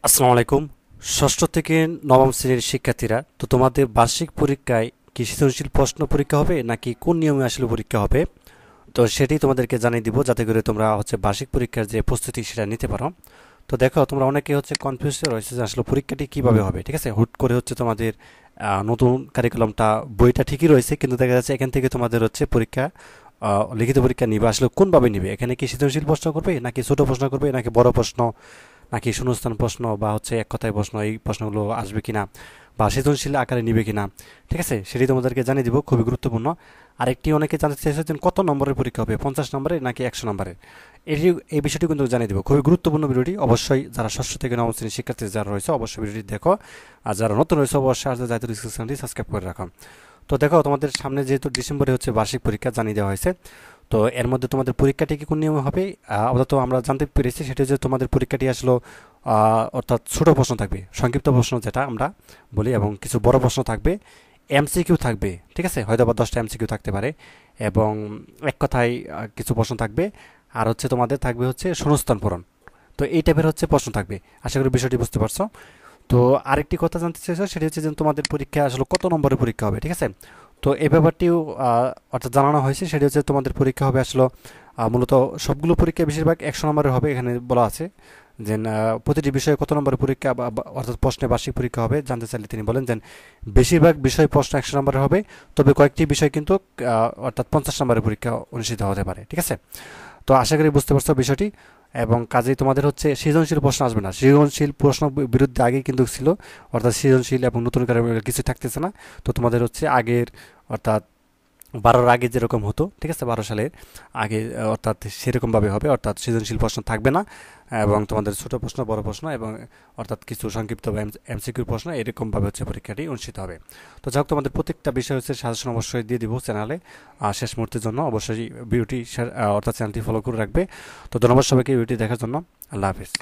আসসালামু আলাইকুম। ষষ্ঠ থেকে নবম শ্রেণীর শিক্ষার্থীরা, তো তোমাদের বার্ষিক পরীক্ষায় কি সৃজনশীল প্রশ্ন পরীক্ষা হবে নাকি কোন নিয়মে আসলে পরীক্ষা হবে? তো সেটি তোমাদেরকে জানিয়ে দিব যাতে করে তোমরা বার্ষিক পরীক্ষার যে প্রস্তুতি সেটা নিতে পারো। তো দেখো, তোমরা অনেকে কনফিউজ রয়েছে যে আসলে পরীক্ষাটি কিভাবে হবে। ঠিক আছে, হুট করে তোমাদের নতুন কারিকুলামটা, বইটা ঠিকই রয়েছে, কিন্তু দেখা যাচ্ছে এখান থেকে তোমাদের পরীক্ষা, লিখিত পরীক্ষা নিবে আসলে কোনভাবে নিবে। এখানে কি সৃজনশীল প্রশ্ন করবে নাকি ছোট প্রশ্ন করবে নাকি বড় প্রশ্ন নাকি শূন্যস্থান প্রশ্ন বা এক কথায় প্রশ্ন, এই প্রশ্নগুলো আসবে কিনা বা সৃজনশীল আকারে নিবে কিনা। ঠিক আছে, সেটি তোমাদেরকে জানিয়ে দিব, খুবই গুরুত্বপূর্ণ। আরেকটি অনেকে জানতে চাইছেন কত নম্বরের পরীক্ষা হবে, 50 নম্বরের নাকি 100 নম্বরের। এই বিষয়টি কিন্তু জানিয়ে দিব, খুবই গুরুত্বপূর্ণ ভিডিওটি। অবশ্যই যারা ষষ্ঠ থেকে নবম শ্রেণীর শিক্ষার্থী যারা রয়েছে অবশ্যই ভিডিওটি দেখো, আর যারা নতুন রয়েছে অবশ্যই জাতীয় চ্যানেলটি সাবস্ক্রাইব করে রাখো। তো দেখো, তোমাদের সামনে যেহেতু ডিসেম্বরে বার্ষিক পরীক্ষা জানিয়ে দেওয়া হয়েছে, তো এর মধ্যে তোমাদের পরীক্ষাটি কি কোন নিয়মে হবে আপাতত আমরা জানতে পেরেছি। সেটা হচ্ছে তোমাদের পরীক্ষাটি আসলো অর্থাৎ ছোট প্রশ্ন থাকবে, সংক্ষিপ্ত প্রশ্ন যেটা আমরা বলি, এবং কিছু বড় প্রশ্ন থাকবে, এমসিকিউ থাকবে। ঠিক আছে, হয়তো বা 10টা এমসিকিউ থাকতে পারে, এবং এক কথায় কিছু প্রশ্ন থাকবে। আর তোমাদের থাকবে শূন্যস্থান পূরণ। তো এই টাইপের প্রশ্ন থাকবে। আশা করি বিষয়টি বুঝতে পারছো। তো আরেকটি কথা জানতে চাইছো, সেটা হচ্ছে যে তোমাদের পরীক্ষা আসলে কত নম্বরের পরীক্ষা হবে। ঠিক আছে, তো এই ব্যাপারটিও অর্থাৎ জানানো হয়েছে। সেটা হচ্ছে তোমাদের পরীক্ষা হবে আসলে মূলত সবগুলো পরীক্ষা বেশিরভাগ 100 নম্বরের হবে। এখানে বলা আছে যে প্রতিটি বিষয়ে কত নম্বরের পরীক্ষা অর্থাৎ প্রশ্নে বার্ষিক পরীক্ষা হবে জানতে চাইলে তিনি বলেন যে বেশিরভাগ বিষয় প্রশ্ন 100 নম্বরের হবে, তবে কয়েকটি বিষয় কিন্তু অর্থাৎ 50 নম্বরের পরীক্ষা অনুষ্ঠিত হতে পারে। ঠিক আছে, তো আশা করি বুঝতে পারছো বিষয়টি। এবং কাজেই তোমাদের সৃজনশীল প্রশ্ন আসবে না। সৃজনশীল প্রশ্ন বিরুদ্ধে আগেই কিন্তু ছিল, অর্থাৎ সৃজনশীল এবং নতুন করে কিছু থাকতেছে না। তো তোমাদের আগের, অর্থাৎ 12-র আগে যেরকম হতো, ঠিক আছে, 12 সালের আগে, অর্থাৎ সেরকমভাবে হবে। অর্থাৎ সৃজনশীল প্রশ্ন থাকবে না, এবং তোমাদের ছোট প্রশ্ন, বড় প্রশ্ন, এবং অর্থাৎ কিছু সংক্ষিপ্ত বা এমসিকিউ প্রশ্ন, এরকমভাবে পরীক্ষাটি অনুষ্ঠিত হবে। তো যাই হোক, তোমাদের প্রত্যেকটা বিষয় সাজেশন অবশ্যই দিয়ে দিব চ্যানেলে। শেষ মুহূর্তের জন্য অবশ্যই ভিডিওটি অর্থাৎ চ্যানেলটি ফলো করে রাখবে। তো ধন্যবাদ সবাইকে ভিডিওটি দেখার জন্য। আল্লাহ হাফিজ।